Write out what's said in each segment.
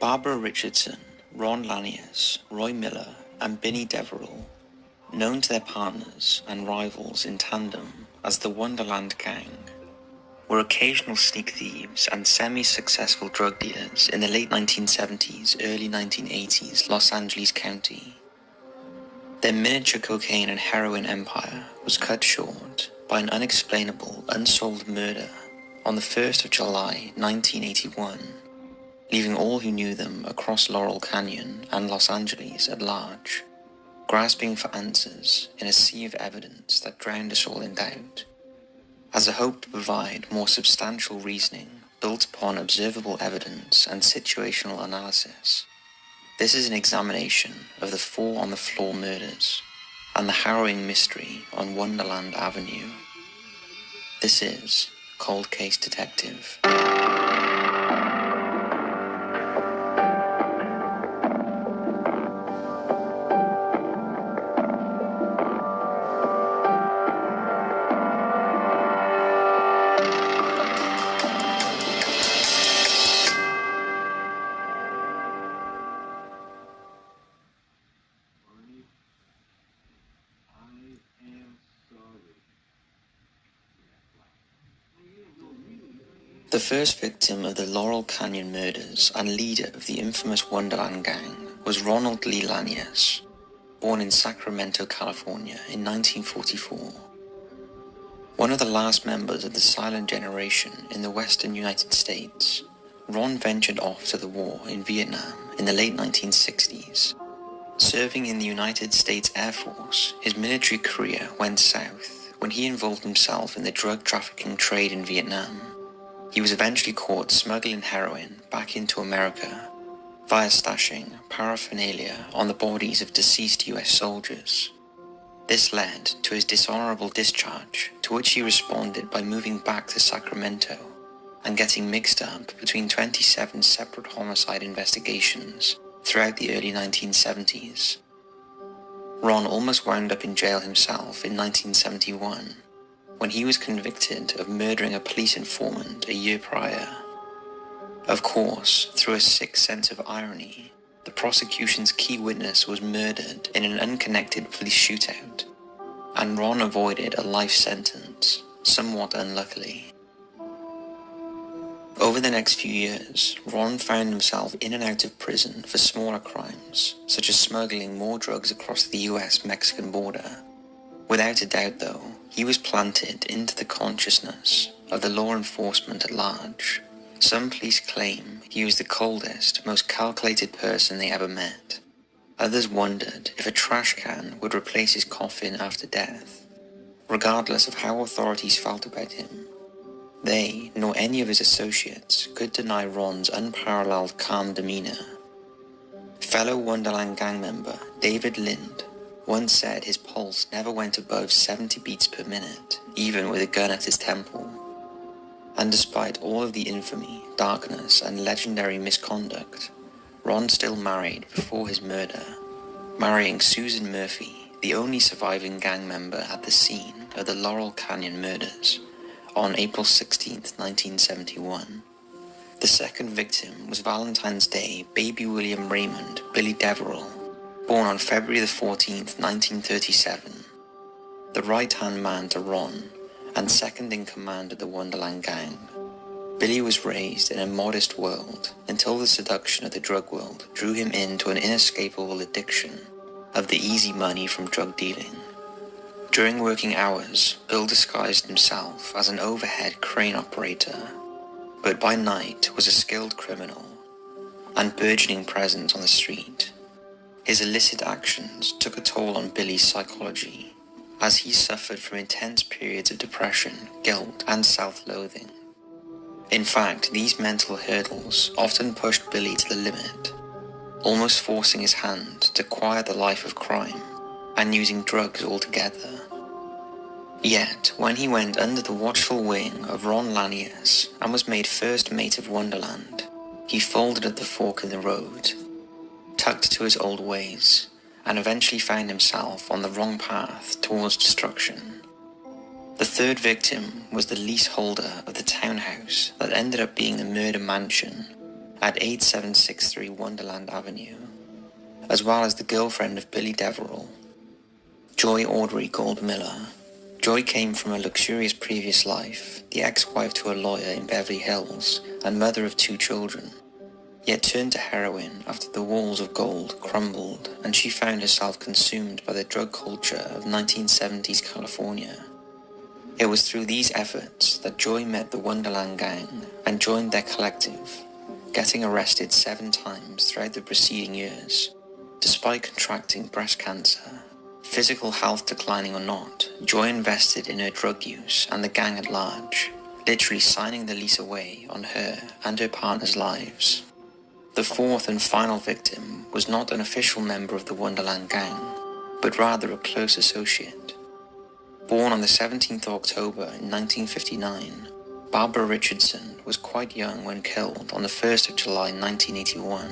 Barbara Richardson, Ron Lanius, Roy Miller, and Binny Deverell, known to their partners and rivals in tandem as the Wonderland Gang, were occasional sneak thieves and semi-successful drug dealers in the late 1970s, early 1980s Los Angeles County. Their miniature cocaine and heroin empire was cut short by an unexplainable, unsolved murder on the 1st of July 1981, leaving all who knew them across Laurel Canyon and Los Angeles at large, grasping for answers in a sea of evidence that drowned us all in doubt, as a hope to provide more substantial reasoning built upon observable evidence and situational analysis. This is an examination of the 4 on-the-floor murders and the harrowing mystery on Wonderland Avenue. This is Cold Case Detective. The first victim of the Laurel Canyon murders and leader of the infamous Wonderland Gang was Ronald Lee Lanius, born in Sacramento, California in 1944. One of the last members of the silent generation in the western United States, Ron ventured off to the war in Vietnam in the late 1960s. Serving in the United States Air Force, his military career went south when he involved himself in the drug trafficking trade in Vietnam. He was eventually caught smuggling heroin back into America via stashing paraphernalia on the bodies of deceased US soldiers. This led to his dishonorable discharge, to which he responded by moving back to Sacramento and getting mixed up between 27 separate homicide investigations throughout the early 1970s. Ron almost wound up in jail himself in 1971, when he was convicted of murdering a police informant a year prior. Of course, through a sick sense of irony, the prosecution's key witness was murdered in an unconnected police shootout, and Ron avoided a life sentence, somewhat unluckily. Over the next few years, Ron found himself in and out of prison for smaller crimes, such as smuggling more drugs across the US-Mexican border. Without a doubt, though, he was planted into the consciousness of the law enforcement at large. Some police claim he was the coldest, most calculated person they ever met. Others wondered if a trash can would replace his coffin after death. Regardless of how authorities felt about him, they, nor any of his associates, could deny Ron's unparalleled calm demeanor. Fellow Wonderland Gang member David Lind once said his pulse never went above 70 beats per minute, even with a gun at his temple. And despite all of the infamy, darkness, and legendary misconduct, Ron still married before his murder, marrying Susan Murphy, the only surviving gang member at the scene of the Laurel Canyon murders, on April 16, 1971. The second victim was Valentine's Day baby William Raymond Billy Deverell, born on February the 14th, 1937, the right-hand man to Ron and second in command of the Wonderland Gang. Billy was raised in a modest world until the seduction of the drug world drew him into an inescapable addiction of the easy money from drug dealing. During working hours, Bill disguised himself as an overhead crane operator, but by night was a skilled criminal and burgeoning presence on the street. His illicit actions took a toll on Billy's psychology, as he suffered from intense periods of depression, guilt, and self-loathing. In fact, these mental hurdles often pushed Billy to the limit, almost forcing his hand to quiet the life of crime and using drugs altogether. Yet, when he went under the watchful wing of Ron Lanius and was made first mate of Wonderland, he folded at the fork in the road, tucked to his old ways, and eventually found himself on the wrong path towards destruction. The third victim was the leaseholder of the townhouse that ended up being the murder mansion at 8763 Wonderland Avenue, as well as the girlfriend of Billy Deverell, Joy Audrey Gold Miller. Joy came from a luxurious previous life, the ex-wife to a lawyer in Beverly Hills and mother of 2 children, yet turned to heroin after the walls of gold crumbled and she found herself consumed by the drug culture of 1970s California. It was through these efforts that Joy met the Wonderland Gang and joined their collective, getting arrested 7 times throughout the preceding years, despite contracting breast cancer. Physical health declining or not, Joy invested in her drug use and the gang at large, literally signing the lease away on her and her partner's lives. The 4th and final victim was not an official member of the Wonderland Gang, but rather a close associate. Born on the 17th of October in 1959, Barbara Richardson was quite young when killed on the 1st of July 1981,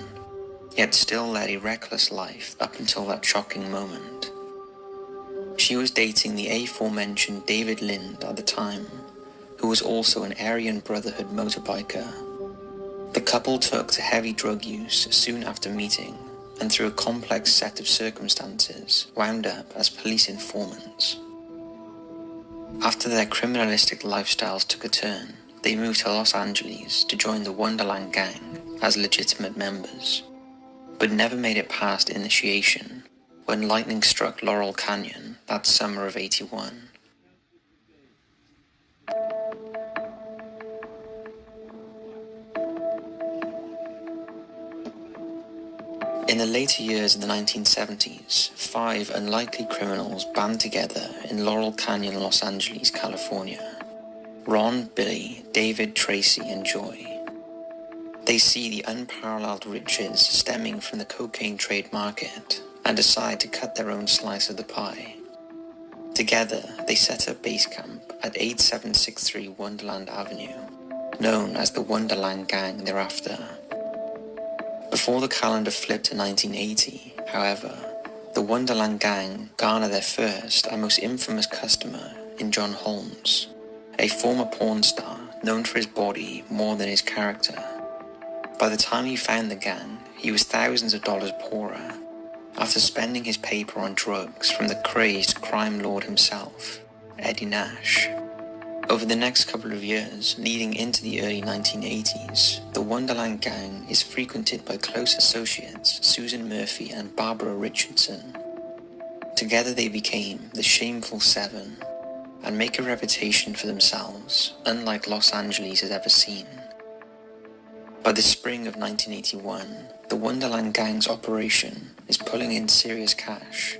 yet still led a reckless life up until that shocking moment. She was dating the aforementioned David Lind at the time, who was also an Aryan Brotherhood motorbiker. The couple took to heavy drug use soon after meeting, and through a complex set of circumstances, wound up as police informants. After their criminalistic lifestyles took a turn, they moved to Los Angeles to join the Wonderland Gang as legitimate members, but never made it past initiation when lightning struck Laurel Canyon that summer of '81. In the later years of the 1970s, 5 unlikely criminals band together in Laurel Canyon, Los Angeles, California. Ron, Billy, David, Tracy, and Joy. They see the unparalleled riches stemming from the cocaine trade market and decide to cut their own slice of the pie. Together, they set up base camp at 8763 Wonderland Avenue, known as the Wonderland Gang thereafter. Before the calendar flipped to 1980, however, the Wonderland Gang garnered their first and most infamous customer in John Holmes, a former porn star known for his body more than his character. By the time he found the gang, he was thousands of dollars poorer, after spending his paper on drugs from the crazed crime lord himself, Eddie Nash. Over the next couple of years, leading into the early 1980s, the Wonderland Gang is frequented by close associates Susan Murphy and Barbara Richardson. Together they became the Shameful 7 and make a reputation for themselves, unlike Los Angeles has ever seen. By the spring of 1981, the Wonderland Gang's operation is pulling in serious cash.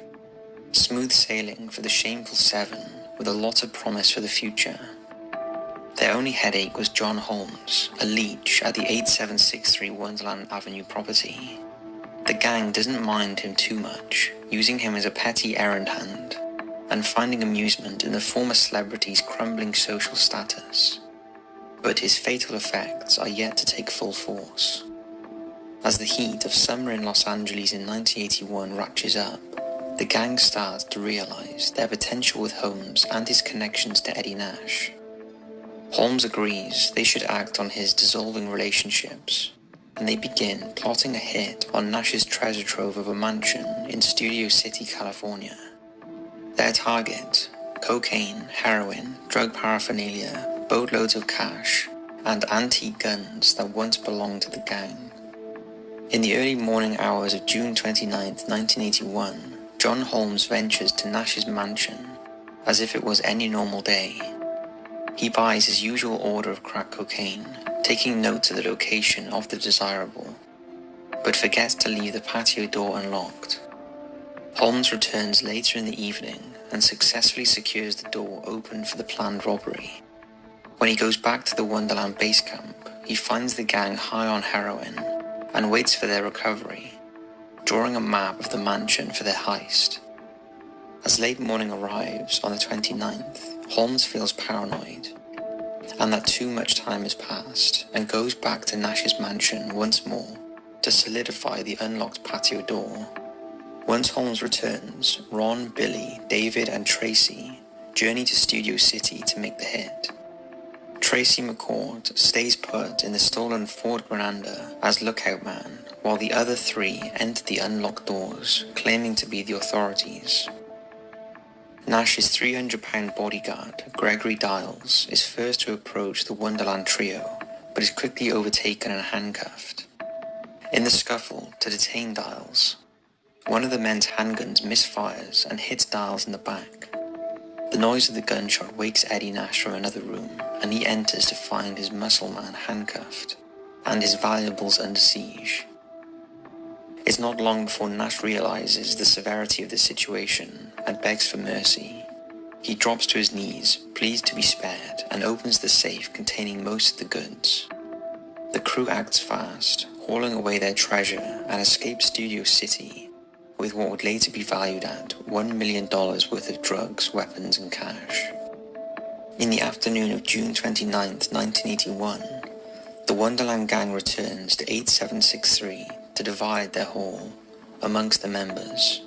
Smooth sailing for the Shameful 7 with a lot of promise for the future. Their only headache was John Holmes, a leech at the 8763 Wonderland Avenue property. The gang doesn't mind him too much, using him as a petty errand hand, and finding amusement in the former celebrity's crumbling social status. But his fatal effects are yet to take full force. As the heat of summer in Los Angeles in 1981 ratchets up, the gang starts to realize their potential with Holmes and his connections to Eddie Nash. Holmes agrees they should act on his dissolving relationships, and they begin plotting a hit on Nash's treasure trove of a mansion in Studio City, California. Their target: cocaine, heroin, drug paraphernalia, boatloads of cash, and antique guns that once belonged to the gang. In the early morning hours of June 29, 1981, John Holmes ventures to Nash's mansion as if it was any normal day. He buys his usual order of crack cocaine, taking note of the location of the desirable, but forgets to leave the patio door unlocked. Holmes returns later in the evening and successfully secures the door open for the planned robbery. When he goes back to the Wonderland base camp, he finds the gang high on heroin and waits for their recovery, drawing a map of the mansion for their heist. As late morning arrives on the 29th, Holmes feels paranoid, and that too much time has passed, and goes back to Nash's mansion once more to solidify the unlocked patio door. Once Holmes returns, Ron, Billy, David, and Tracy journey to Studio City to make the hit. Tracy McCord stays put in the stolen Ford Granada as lookout man, while the other three enter the unlocked doors, claiming to be the authorities. Nash's 300-pound bodyguard, Gregory Dials, is first to approach the Wonderland trio, but is quickly overtaken and handcuffed. In the scuffle to detain Dials, one of the men's handguns misfires and hits Dials in the back. The noise of the gunshot wakes Eddie Nash from another room, and he enters to find his muscle man handcuffed and his valuables under siege. It's not long before Nash realizes the severity of the situation and begs for mercy. He drops to his knees, pleads to be spared, and opens the safe containing most of the goods. The crew acts fast, hauling away their treasure and escape Studio City with what would later be valued at $1 million worth of drugs, weapons, and cash. In the afternoon of June 29, 1981, the Wonderland gang returns to 8763 to divide their haul amongst the members.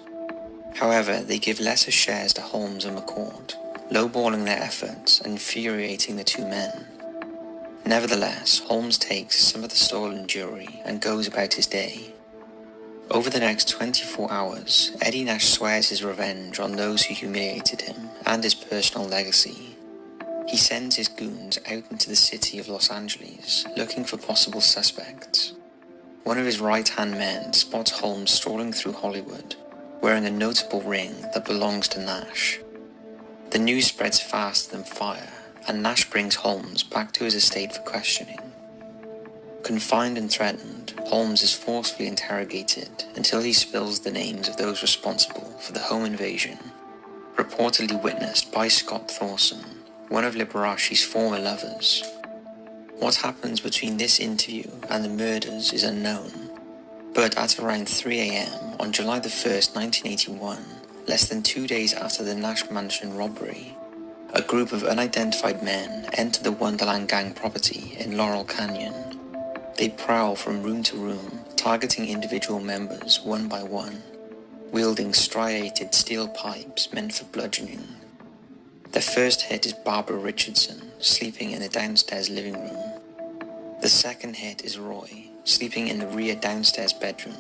However, they give lesser shares to Holmes and McCord, lowballing their efforts and infuriating the two men. Nevertheless, Holmes takes some of the stolen jewelry and goes about his day. Over the next 24 hours, Eddie Nash swears his revenge on those who humiliated him and his personal legacy. He sends his goons out into the city of Los Angeles, looking for possible suspects. One of his right-hand men spots Holmes strolling through Hollywood, wearing a notable ring that belongs to Nash. The news spreads faster than fire, and Nash brings Holmes back to his estate for questioning. Confined and threatened, Holmes is forcefully interrogated until he spills the names of those responsible for the home invasion, reportedly witnessed by Scott Thorson, one of Liberace's former lovers. What happens between this interview and the murders is unknown, but at around 3 a.m. on July the 1st, 1981, less than 2 days after the Nash Mansion robbery, a group of unidentified men enter the Wonderland gang property in Laurel Canyon. They prowl from room to room, targeting individual members one by one, wielding striated steel pipes meant for bludgeoning. Their first hit is Barbara Richardson, sleeping in the downstairs living room. The second hit is Roy, sleeping in the rear downstairs bedroom.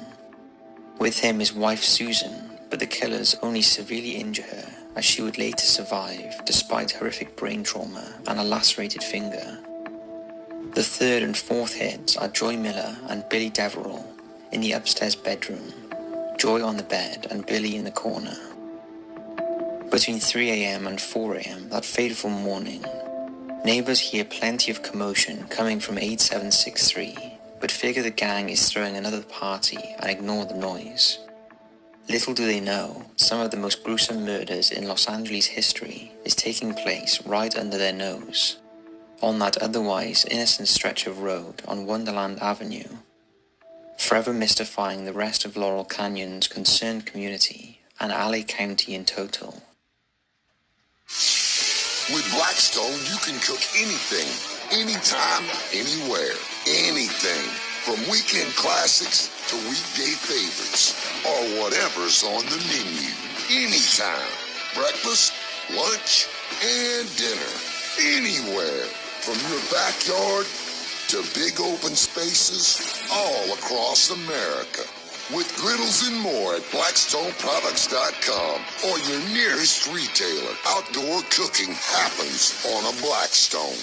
With him is wife Susan, but the killers only severely injure her, as she would later survive despite horrific brain trauma and a lacerated finger. The third and fourth hits are Joy Miller and Billy Deverell in the upstairs bedroom, Joy on the bed and Billy in the corner. Between 3 a.m. and 4 a.m. that fateful morning, neighbors hear plenty of commotion coming from 8763, but figure the gang is throwing another party and ignore the noise. Little do they know, some of the most gruesome murders in Los Angeles history is taking place right under their nose, on that otherwise innocent stretch of road on Wonderland Avenue, forever mystifying the rest of Laurel Canyon's concerned community and LA County in total. With Blackstone, you can cook anything, anytime, anywhere, anything. From weekend classics to weekday favorites, or whatever's on the menu. Anytime. Breakfast, lunch, and dinner. Anywhere. From your backyard to big open spaces all across America. With griddles and more at BlackstoneProducts.com or your nearest retailer. Outdoor cooking happens on a Blackstone.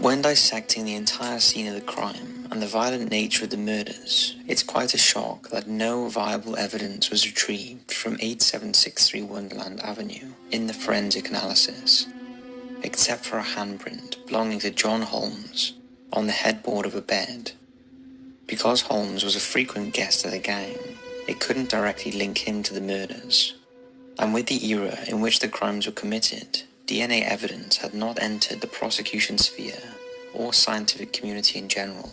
When dissecting the entire scene of the crime and the violent nature of the murders, it's quite a shock that no viable evidence was retrieved from 8763 Wonderland Avenue in the forensic analysis, except for a handprint belonging to John Holmes on the headboard of a bed. Because Holmes was a frequent guest of the gang, it couldn't directly link him to the murders. And with the era in which the crimes were committed, DNA evidence had not entered the prosecution sphere or scientific community in general.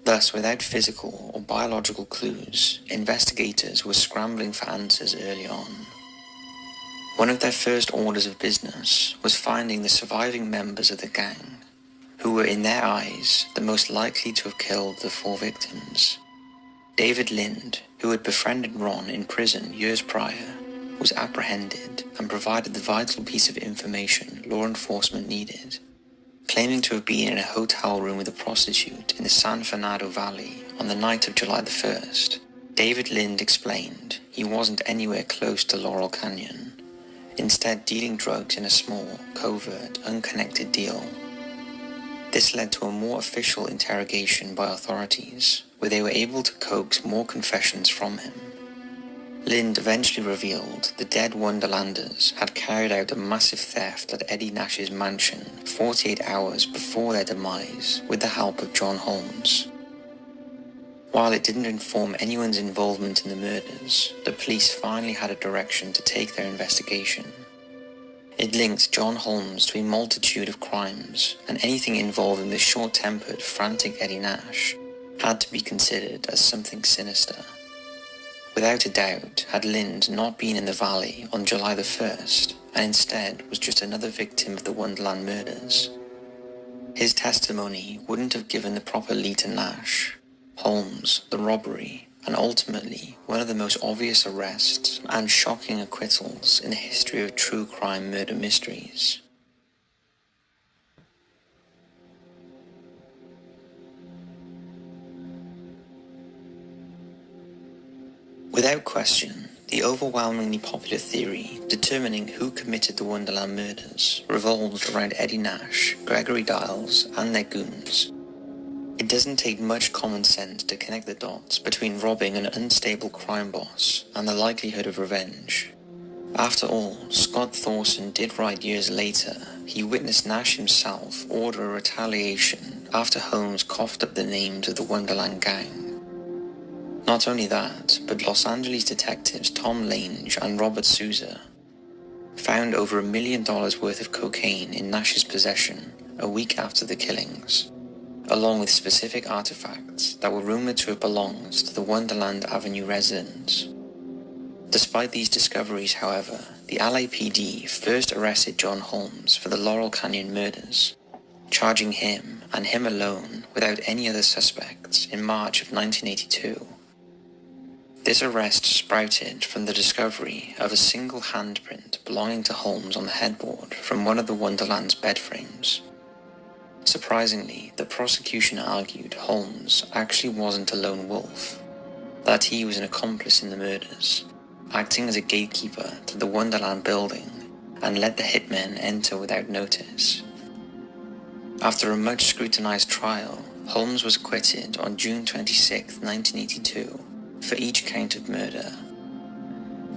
Thus, without physical or biological clues, investigators were scrambling for answers early on. One of their first orders of business was finding the surviving members of the gang, who were in their eyes the most likely to have killed the four victims. David Lind, who had befriended Ron in prison years prior, was apprehended and provided the vital piece of information law enforcement needed. Claiming to have been in a hotel room with a prostitute in the San Fernando Valley on the night of July the 1st, David Lind explained he wasn't anywhere close to Laurel Canyon, instead dealing drugs in a small, covert, unconnected deal. This led to a more official interrogation by authorities, where they were able to coax more confessions from him. Lind eventually revealed the dead Wonderlanders had carried out a massive theft at Eddie Nash's mansion 48 hours before their demise with the help of John Holmes. While it didn't inform anyone's involvement in the murders, the police finally had a direction to take their investigation. It linked John Holmes to a multitude of crimes, and anything involving the short-tempered, frantic Eddie Nash had to be considered as something sinister. Without a doubt, had Lind not been in the valley on July the 1st, and instead was just another victim of the Wonderland murders, his testimony wouldn't have given the proper lead to Nash, Holmes, the robbery, and ultimately one of the most obvious arrests and shocking acquittals in the history of true crime murder mysteries. Without question, the overwhelmingly popular theory determining who committed the Wonderland murders revolved around Eddie Nash, Gregory Diles, and their goons. It doesn't take much common sense to connect the dots between robbing an unstable crime boss and the likelihood of revenge. After all, Scott Thorson did write years later he witnessed Nash himself order a retaliation after Holmes coughed up the names of the Wonderland gang. Not only that, but Los Angeles detectives Tom Lange and Robert Souza found over $1 million worth of cocaine in Nash's possession a week after the killings, along with specific artifacts that were rumored to have belonged to the Wonderland Avenue residents. Despite these discoveries, however, the LAPD first arrested John Holmes for the Laurel Canyon murders, charging him, and him alone, without any other suspects, in March of 1982. This arrest sprouted from the discovery of a single handprint belonging to Holmes on the headboard from one of the Wonderland's bed frames. Surprisingly, the prosecution argued Holmes actually wasn't a lone wolf, that he was an accomplice in the murders, acting as a gatekeeper to the Wonderland building and let the hitmen enter without notice. After a much scrutinized trial, Holmes was acquitted on June 26, 1982, for each count of murder.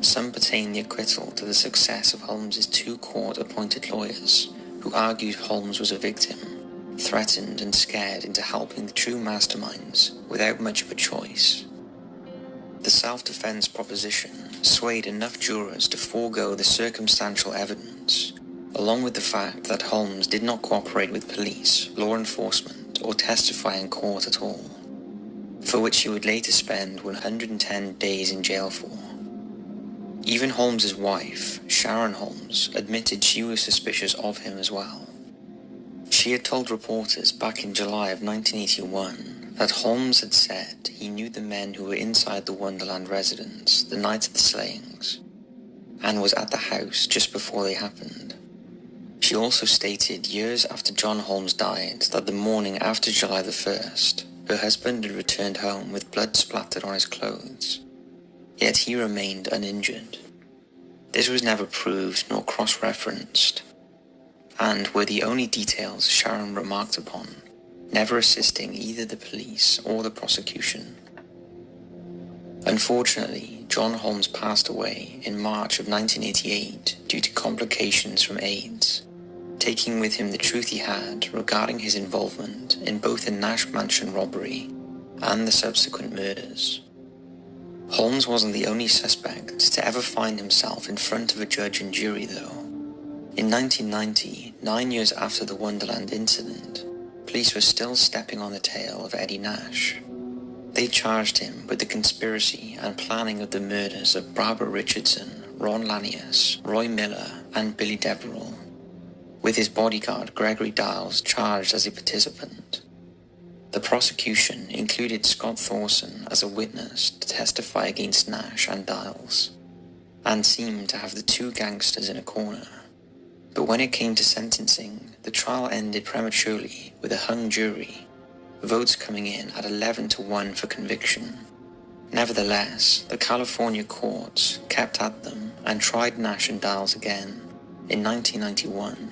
Some pertain the acquittal to the success of Holmes's two court-appointed lawyers, who argued Holmes was a victim, threatened and scared into helping the true masterminds without much of a choice. The self-defense proposition swayed enough jurors to forego the circumstantial evidence, along with the fact that Holmes did not cooperate with police, law enforcement, or testify in court at all, for which he would later spend 110 days in jail for. Even Holmes's wife, Sharon Holmes, admitted she was suspicious of him as well. She had told reporters back in July of 1981 that Holmes had said he knew the men who were inside the Wonderland residence the night of the slayings, and was at the house just before they happened. She also stated years after John Holmes died that the morning after July the 1st, her husband had returned home with blood splattered on his clothes, yet he remained uninjured. This was never proved nor cross-referenced, and were the only details Sharon remarked upon, never assisting either the police or the prosecution. Unfortunately, John Holmes passed away in March of 1988 due to complications from AIDS, taking with him the truth he had regarding his involvement in both the Nash Mansion robbery and the subsequent murders. Holmes wasn't the only suspect to ever find himself in front of a judge and jury, though. In 1990, 9 years after the Wonderland incident, police were still stepping on the tail of Eddie Nash. They charged him with the conspiracy and planning of the murders of Barbara Richardson, Ron Lanius, Roy Miller, and Billy Deverell, with his bodyguard Gregory Diles charged as a participant. The prosecution included Scott Thorson as a witness to testify against Nash and Dials, and seemed to have the two gangsters in a corner. But when it came to sentencing, the trial ended prematurely with a hung jury, votes coming in at 11-1 for conviction. Nevertheless, the California courts kept at them and tried Nash and Dials again in 1991.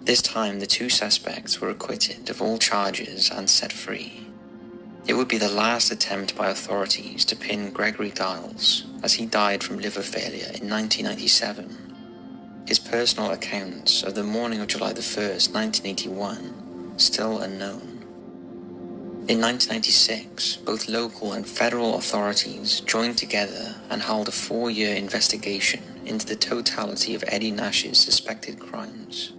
This time the two suspects were acquitted of all charges and set free. It would be the last attempt by authorities to pin Gregory Dials, as he died from liver failure in 1997. His personal accounts of the morning of July 1st, 1981, still unknown. In 1996, both local and federal authorities joined together and held a 4-year investigation into the totality of Eddie Nash's suspected crimes.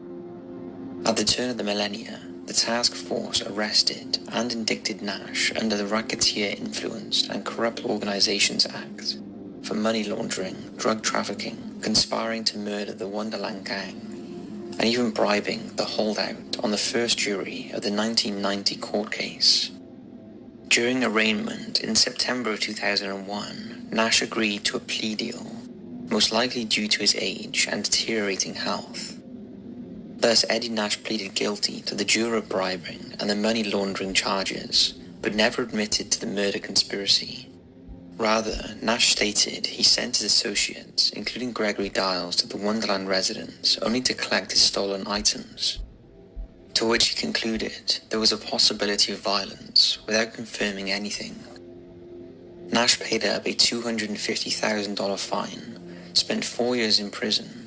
At the turn of the millennia, the task force arrested and indicted Nash under the Racketeer Influenced and Corrupt Organizations Act for money laundering, drug trafficking, conspiring to murder the Wonderland Gang, and even bribing the holdout on the first jury of the 1990 court case. During arraignment in September of 2001, Nash agreed to a plea deal, most likely due to his age and deteriorating health. Thus, Eddie Nash pleaded guilty to the juror bribing and the money laundering charges, but never admitted to the murder conspiracy. Rather, Nash stated he sent his associates, including Gregory Dials, to the Wonderland residence only to collect his stolen items, to which he concluded there was a possibility of violence without confirming anything. Nash paid up a $250,000 fine, spent 4 years in prison,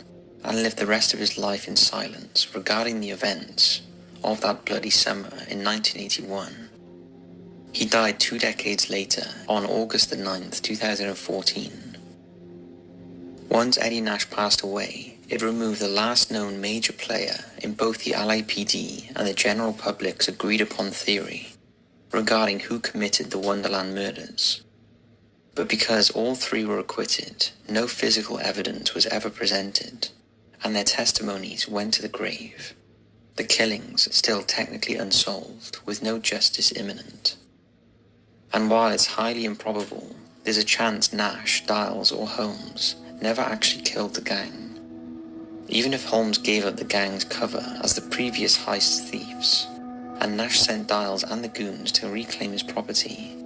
and lived the rest of his life in silence regarding the events of that bloody summer in 1981. He died 2 decades later on August the 9th, 2014. Once Eddie Nash passed away, it removed the last known major player in both the LAPD and the general public's agreed-upon theory regarding who committed the Wonderland murders. But because all three were acquitted, no physical evidence was ever presented, and their testimonies went to the grave. The killings still technically unsolved, with no justice imminent. And while it's highly improbable, there's a chance Nash, Dials, or Holmes never actually killed the gang. Even if Holmes gave up the gang's cover as the previous heist thieves, and Nash sent Dials and the goons to reclaim his property,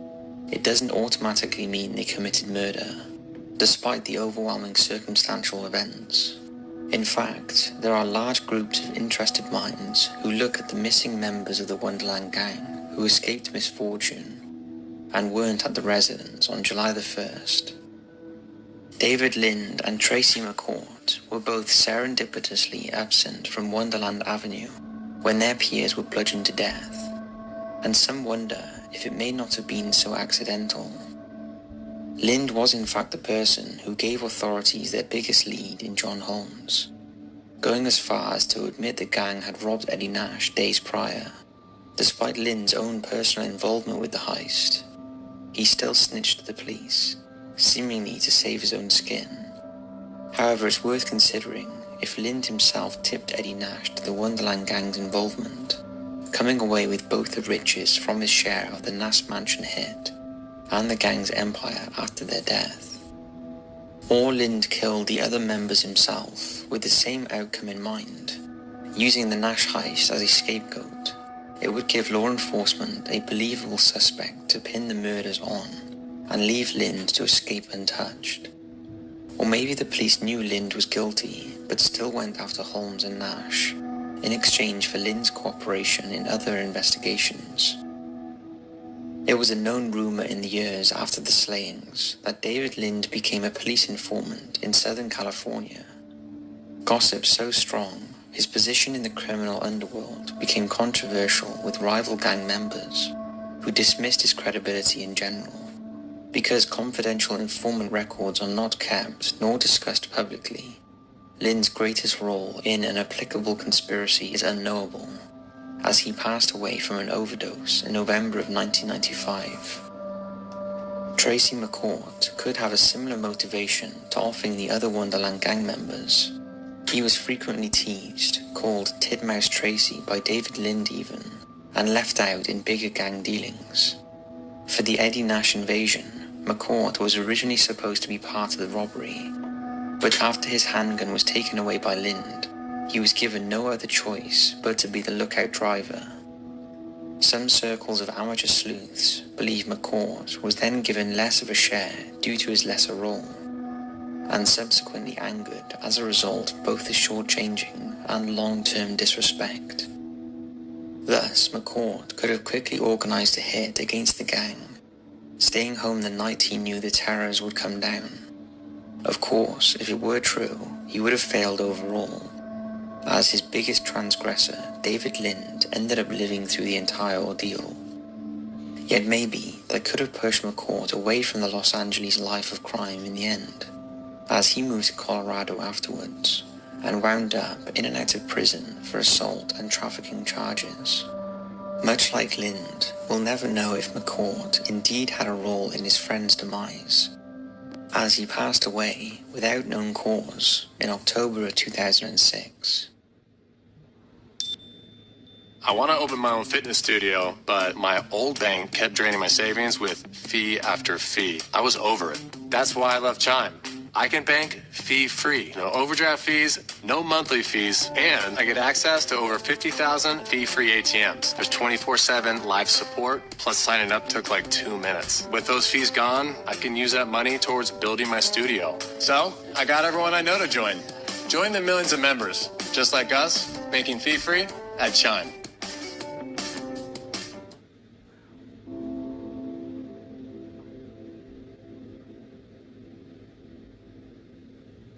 it doesn't automatically mean they committed murder, despite the overwhelming circumstantial events. In fact, there are large groups of interested minds who look at the missing members of the Wonderland Gang who escaped misfortune and weren't at the residence on July the 1st. David Lind and Tracy McCourt were both serendipitously absent from Wonderland Avenue when their peers were bludgeoned to death, and some wonder if it may not have been so accidental. Lind was in fact the person who gave authorities their biggest lead in John Holmes, going as far as to admit the gang had robbed Eddie Nash days prior. Despite Lind's own personal involvement with the heist, he still snitched to the police, seemingly to save his own skin. However, it's worth considering if Lind himself tipped Eddie Nash to the Wonderland Gang's involvement, coming away with both the riches from his share of the Nash Mansion hit and the gang's empire after their death. Or Lind killed the other members himself with the same outcome in mind, using the Nash heist as a scapegoat. It would give law enforcement a believable suspect to pin the murders on and leave Lind to escape untouched. Or maybe the police knew Lind was guilty but still went after Holmes and Nash in exchange for Lind's cooperation in other investigations. It was a known rumor in the years after the slayings that David Lind became a police informant in Southern California. Gossip so strong, his position in the criminal underworld became controversial with rival gang members who dismissed his credibility in general. Because confidential informant records are not kept nor discussed publicly, Lind's greatest role in an applicable conspiracy is unknowable, as he passed away from an overdose in November of 1995. Tracy McCourt could have a similar motivation to offing the other Wonderland gang members. He was frequently teased, called Titmouse Tracy by David Lind even, and left out in bigger gang dealings. For the Eddie Nash invasion, McCourt was originally supposed to be part of the robbery, but after his handgun was taken away by Lind, he was given no other choice but to be the lookout driver. Some circles of amateur sleuths believe McCourt was then given less of a share due to his lesser role, and subsequently angered as a result of both the shortchanging and long-term disrespect. Thus, McCourt could have quickly organised a hit against the gang, staying home the night he knew the terrors would come down. Of course, if it were true, he would have failed overall, as his biggest transgressor, David Lind, ended up living through the entire ordeal. Yet maybe that could have pushed McCourt away from the Los Angeles life of crime in the end, as he moved to Colorado afterwards, and wound up in and out of prison for assault and trafficking charges. Much like Lind, we'll never know if McCourt indeed had a role in his friend's demise, as he passed away without known cause in October of 2006. I want to open my own fitness studio, but my old bank kept draining my savings with fee after fee. I was over it. That's why I left Chime. I can bank fee-free. No overdraft fees, no monthly fees, and I get access to over 50,000 fee-free ATMs. There's 24/7 live support, plus signing up took like 2 minutes. With those fees gone, I can use that money towards building my studio. So, I got everyone I know to join. Join the millions of members, just like us, banking fee-free at Chime.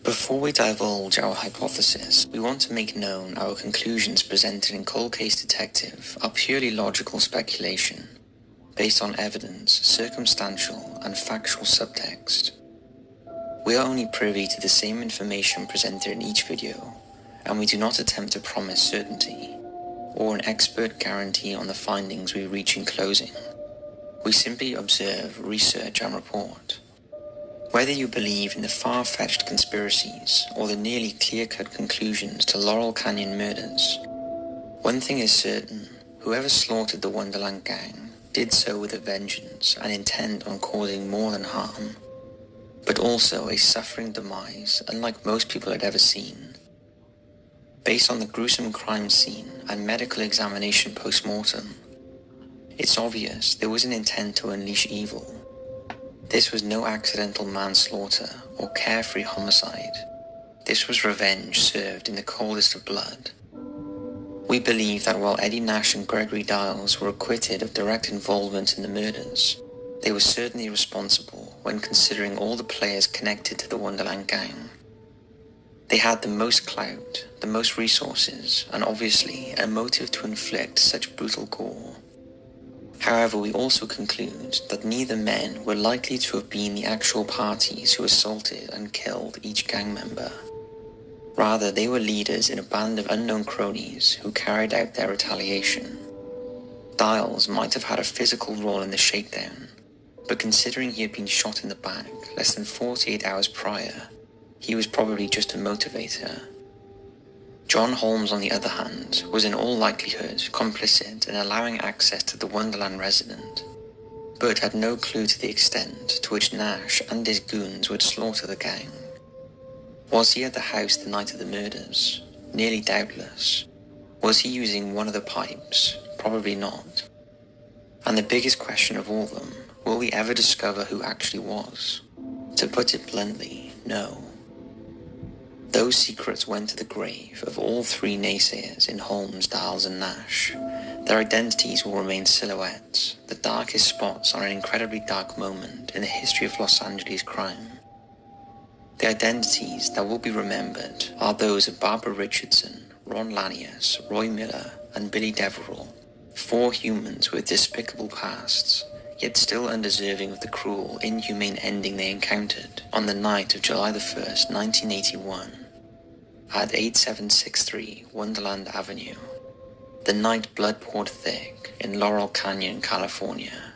Before we divulge our hypothesis, we want to make known our conclusions presented in Cold Case Detective are purely logical speculation, based on evidence, circumstantial and factual subtext. We are only privy to the same information presented in each video, and we do not attempt to promise certainty, or an expert guarantee on the findings we reach in closing. We simply observe, research and report. Whether you believe in the far-fetched conspiracies or the nearly clear-cut conclusions to Laurel Canyon murders, one thing is certain: whoever slaughtered the Wonderland gang did so with a vengeance and intent on causing more than harm, but also a suffering demise unlike most people had ever seen. Based on the gruesome crime scene and medical examination post-mortem, it's obvious there was an intent to unleash evil. This was no accidental manslaughter or carefree homicide. This was revenge served in the coldest of blood. We believe that while Eddie Nash and Gregory Dials were acquitted of direct involvement in the murders, they were certainly responsible when considering all the players connected to the Wonderland gang. They had the most clout, the most resources, and obviously a motive to inflict such brutal gore. However, we also conclude that neither men were likely to have been the actual parties who assaulted and killed each gang member. Rather, they were leaders in a band of unknown cronies who carried out their retaliation. Dials might have had a physical role in the shakedown, but considering he had been shot in the back less than 48 hours prior, he was probably just a motivator. John Holmes, on the other hand, was in all likelihood complicit in allowing access to the Wonderland resident, but had no clue to the extent to which Nash and his goons would slaughter the gang. Was he at the house the night of the murders? Nearly doubtless. Was he using one of the pipes? Probably not. And the biggest question of all of them, will we ever discover who actually was? To put it bluntly, no. Those secrets went to the grave of all three naysayers in Holmes, Dials and Nash. Their identities will remain silhouettes, the darkest spots on an incredibly dark moment in the history of Los Angeles crime. The identities that will be remembered are those of Barbara Richardson, Ron Lanius, Roy Miller and Billy Deverell, four humans with despicable pasts, yet still undeserving of the cruel, inhumane ending they encountered on the night of July the 1st, 1981. At 8763 Wonderland Avenue, the night blood poured thick in Laurel Canyon, California.